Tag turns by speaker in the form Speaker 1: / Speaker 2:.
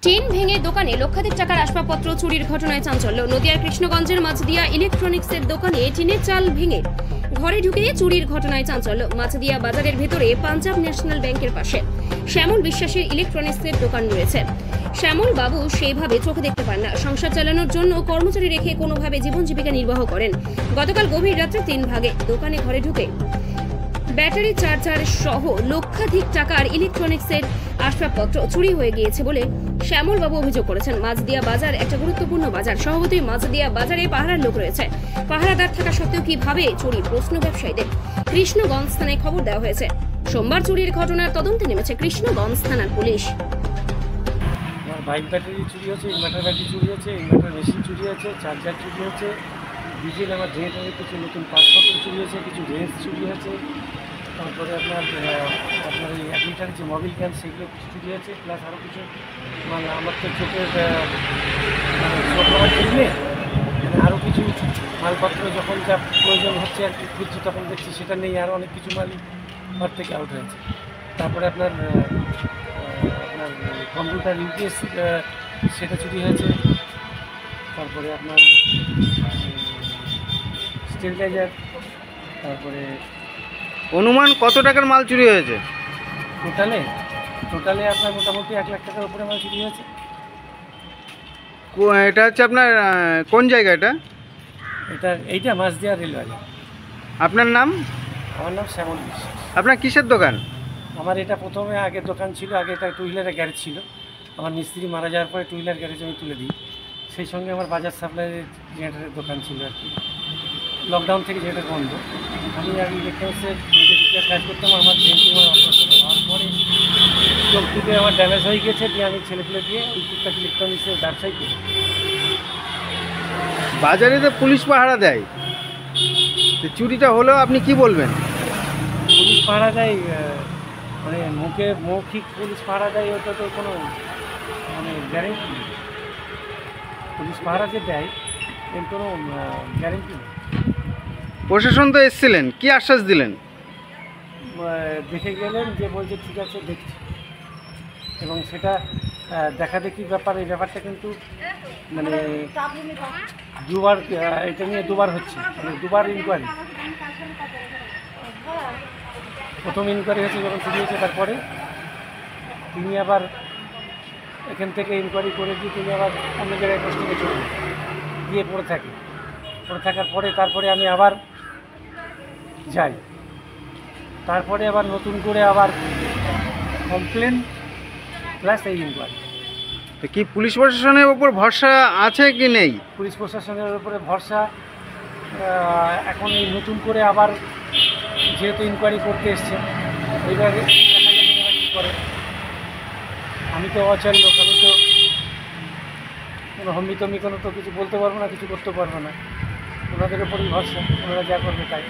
Speaker 1: Tin ভেঙে দোকানে লক্ষাধিক টাকার আসবাবপত্র চুরির ঘটনায় চাঞ্চল্য। নদিয়ার কৃষ্ণগঞ্জের মাছদিয়া ইলেকট্রনিক্সের দোকানে টিনের চাল ভেঙে ঘরে ঢুকে চুরির ঘটনায় চাঞ্চল্য। মাছদিয়া বাজারের ভেতরে পাঞ্জাব ন্যাশনাল ব্যাংকের পাশে শ্যামল বিশ্বাসের ইলেকট্রনিক্সের দোকান রয়েছে। শ্যামল বাবু সেইভাবে চোখে দেখতে পান না। সংসার চালানোর জন্য কর্মচারী রেখে কোনোভাবে জীবন জীবিকা নির্বাহ করেন। গতকাল গভীর রাত্রে 3 ভাগে দোকানে ঘরে ঢুকে ব্যাটারি চার্জার সহ লক্ষাধিক টাকার ইলেকট্রনিক্সের আসবাবপত্র চুরি হয়ে গিয়েছে বলে শ্যামল বাবু অভিযোগ করেছেন। মাছদিয়া বাজার একটা গুরুত্বপূর্ণ বাজার, স্বভাবতই মাছদিয়া বাজারে পাহারার লোক রয়েছে। পাহারাদার থাকা সত্ত্বেও কিভাবে চুরি, প্রশ্ন ব্যবসায়ীদের। কৃষ্ণগঞ্জ থানায় খবর দেওয়া হয়েছে। সোমবার চুরির ঘটনার তদন্তে নেমেছে কৃষ্ণগঞ্জ থানার পুলিশ।
Speaker 2: বাইক ব্যাটারি চুরি হচ্ছে, ইনভার্টার ব্যাটারি চুরি হচ্ছে, ইনভার্টার মেশিন চুরি হচ্ছে, চার্জার চুরি হচ্ছে, ডিজেল আমার জেনারেটরের কিছু নতুন পাসপোর্ট চুরি হয়েছে, কিছু রেঞ্জ চুরি হয়েছে, তারপরে আপনার এই 1 লিটারের যে মোবিল ক্যান সেগুলো কিছু চুরি হয়েছে, প্লাস আরও কিছু মানে আমার তো চোখের কিনলে আরও কিছু মালপত্র যখন যা প্রয়োজন হচ্ছে আর কি খুঁজছি তখন দেখছি সেটা নেই, আরও অনেক কিছু মালই ঘর থেকে আউট হয়েছে। তারপরে আপনার কম্পিউটার ইউপিএস সেটা চুরি হয়েছে, তারপরে আপনার স্টেবিলাইজার, তারপরে
Speaker 3: অনুমান কত টাকার মাল চুরি হয়েছে?
Speaker 2: টোটালে আপনার মোটামুটি 1 লাখ টাকার উপরে মাল চুরি হয়েছে।
Speaker 3: এটা হচ্ছে আপনার কোন জায়গা?
Speaker 2: এইটা মাছদিয়া রেলওয়ে।
Speaker 3: আপনার নাম?
Speaker 2: আমার নাম শ্যামল বিশ্বাস।
Speaker 3: আপনার কিসের দোকান?
Speaker 2: আমার এটা প্রথমে আগে দোকান ছিল, আগে এটা 2 হুইলারের গ্যারেজ ছিল। আমার মিস্ত্রি মারা যাওয়ার পরে 2 হুইলার গ্যারেজ আমি তুলে দিই। সেই সঙ্গে আমার বাজার সাপ্লাইয়ের জেনারেটরের দোকান ছিল আর কি। লকডাউন থেকে জেনারেটর বন্ধ। আমি আগে ইলেকট্রনিক্সের কাজ করতাম। আমার ব্রেন অপারেশন হওয়ার পরে চোখ দুটো আমার ড্যামেজ হয়ে গেছে, দিয়ে আমি ছেলেপুলে দিয়ে ওই টুকটাক ইলেকট্রনিক্সের ব্যবসায় করি।
Speaker 3: বাজারে তো পুলিশ পাহারা দেয়, চুরিটা হলেও আপনি কি বলবেন?
Speaker 2: পুলিশ পাহারা দেয় মানে মৌখিক পুলিশ পাহারা দেয়, ওটা তো কোনো মানে গ্যারেন্টি নেই। পুলিশ পাহারা যে দেয় এর কোনো গ্যারেন্টি নেই।
Speaker 3: প্রশাসন তো এসেছিলেন, কি আশ্বাস দিলেন?
Speaker 2: দেখে গেলেন, যে বলছে ঠিক আছে দেখছি, এবং সেটা দেখাদেখির ব্যাপার। এই ব্যাপারটা কিন্তু মানে দুবার, এটা নিয়ে 2বার হচ্ছে, মানে 2বার ইনকোয়ারি। প্রথম ইনকোয়ারি হয়েছে যখন চুরি হয়েছে, তারপরে তিনি আবার এখান থেকে ইনকোয়ারি করে দিয়ে তিনি আবার অন্য জায়গায় পোস্টিংয়ে চলে গিয়ে পড়ে থাকার পরে তারপরে আমি আবার যাই, তারপরে আবার নতুন করে আবার কমপ্লেন প্লাস এই ইনকোয়ারি।
Speaker 3: কি পুলিশ প্রশাসনের উপর ভরসা আছে কি নেই?
Speaker 2: পুলিশ প্রশাসনের উপরে ভরসা এখন এই নতুন করে আবার যেহেতু ইনকোয়ারি করতে এসছে, এইভাবে কী করে। আমি তো অচল লোক, আমি তো কোনো হম্বিতম্বি কোনো তো কিছু বলতে পারবো না, কিছু করতে পারবো না। ওনাদের উপরই ভরসা, ওনারা যা করবে তাই।